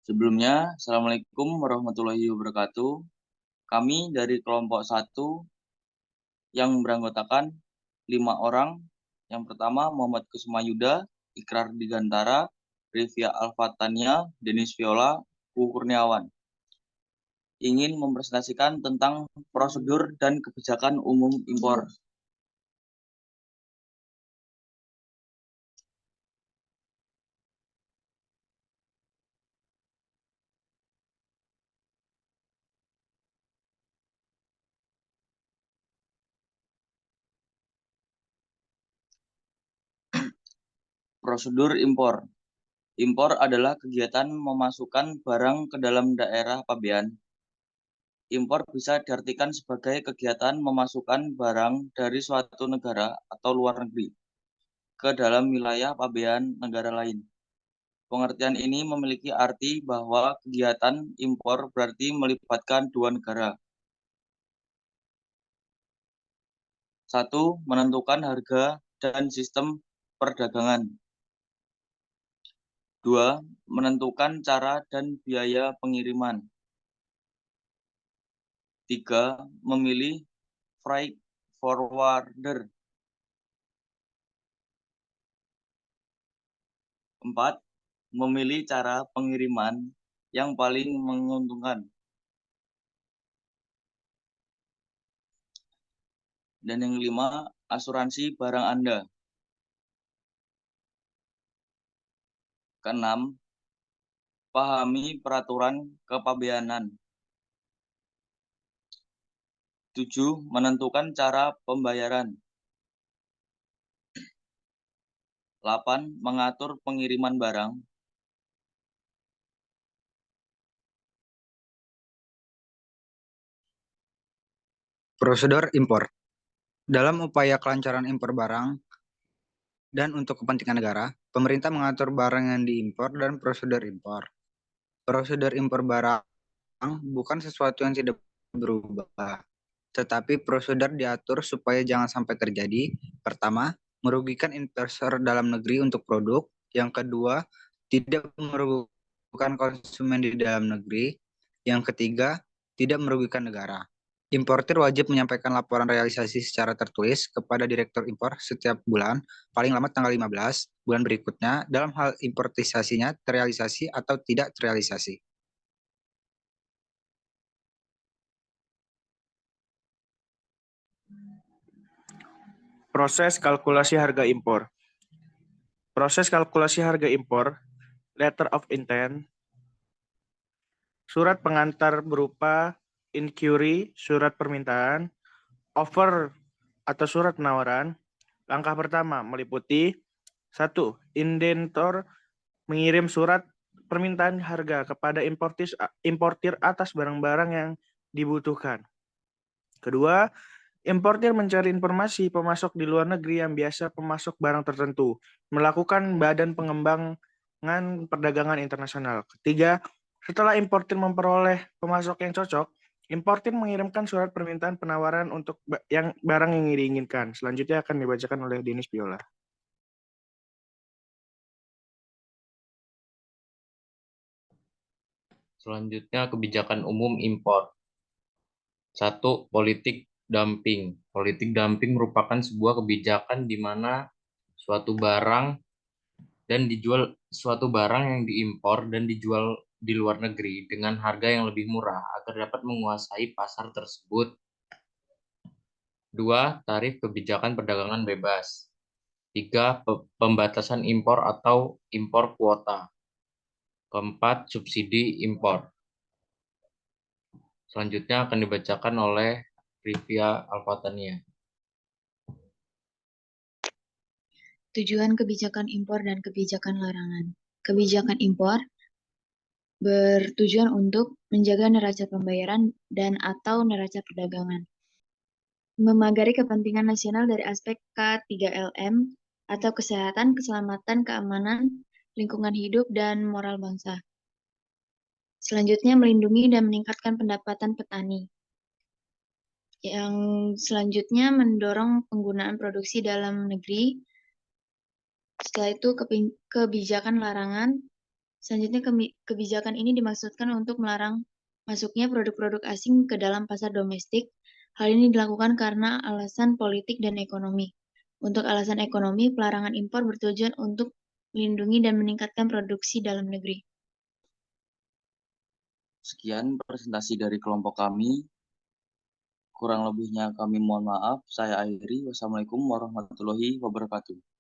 Sebelumnya, Assalamualaikum warahmatullahi wabarakatuh. Kami dari kelompok 1 yang beranggotakan 5 orang. Yang pertama, Muhammad Kusuma Yuda, Ikrar Digantara, Rivia Alfatania, Denis Viola, U Kurniawan. Ingin mempresentasikan tentang prosedur dan kebijakan umum impor. Prosedur impor. Impor adalah kegiatan memasukkan barang ke dalam daerah pabean. Impor bisa diartikan sebagai kegiatan memasukkan barang dari suatu negara atau luar negeri ke dalam wilayah pabean negara lain. Pengertian ini memiliki arti bahwa kegiatan impor berarti melibatkan dua negara. 1. Menentukan harga dan sistem perdagangan. 2. Menentukan cara dan biaya pengiriman. 3. Memilih freight forwarder. 4. Memilih cara pengiriman yang paling menguntungkan. Dan yang kelima, asuransi barang Anda. Keenam, pahami peraturan kepabeanan. 7. Menentukan cara pembayaran. 8. Mengatur pengiriman barang. Prosedur impor. Dalam upaya kelancaran impor barang dan untuk kepentingan negara, pemerintah mengatur barang yang diimpor dan prosedur impor. Prosedur impor barang bukan sesuatu yang tidak berubah, tetapi prosedur diatur supaya jangan sampai terjadi. Pertama, merugikan investor dalam negeri untuk produk. Yang kedua, tidak merugikan konsumen di dalam negeri. Yang ketiga, tidak merugikan negara. Importir wajib menyampaikan laporan realisasi secara tertulis kepada Direktur Impor setiap bulan, paling lambat tanggal 15 bulan berikutnya, dalam hal importisasinya terrealisasi atau tidak terrealisasi. Proses kalkulasi harga impor. Proses kalkulasi harga impor, letter of intent, surat pengantar berupa inquiry, surat permintaan, offer atau surat penawaran. Langkah pertama meliputi 1. Indentor mengirim surat permintaan harga kepada importir atas barang-barang yang dibutuhkan. Kedua, importir mencari informasi pemasok di luar negeri yang biasa pemasok barang tertentu, melakukan badan pengembangan perdagangan internasional. Ketiga, setelah importir memperoleh pemasok yang cocok, importir mengirimkan surat permintaan penawaran untuk barang yang diinginkan. Selanjutnya akan dibacakan oleh Denis Viola. Selanjutnya, kebijakan umum impor. 1. Politik dumping. Politik dumping merupakan sebuah kebijakan di mana suatu barang yang diimpor dan dijual di luar negeri dengan harga yang lebih murah agar dapat menguasai pasar tersebut. 2. Tarif kebijakan perdagangan bebas. 3. Pembatasan impor atau impor kuota. 4. Subsidi impor. Selanjutnya akan dibacakan oleh Rivia Alfatania. Tujuan kebijakan impor dan kebijakan larangan. Kebijakan impor bertujuan untuk menjaga neraca pembayaran dan atau neraca perdagangan, memagari kepentingan nasional dari aspek K3LM atau kesehatan, keselamatan, keamanan, lingkungan hidup, dan moral bangsa. Selanjutnya, melindungi dan meningkatkan pendapatan petani. Yang selanjutnya, mendorong penggunaan produksi dalam negeri. Setelah itu, kebijakan larangan. Selanjutnya, kebijakan ini dimaksudkan untuk melarang masuknya produk-produk asing ke dalam pasar domestik. Hal ini dilakukan karena alasan politik dan ekonomi. Untuk alasan ekonomi, pelarangan impor bertujuan untuk melindungi dan meningkatkan produksi dalam negeri. Sekian presentasi dari kelompok kami. Kurang lebihnya kami mohon maaf. Saya akhiri. Wassalamualaikum warahmatullahi wabarakatuh.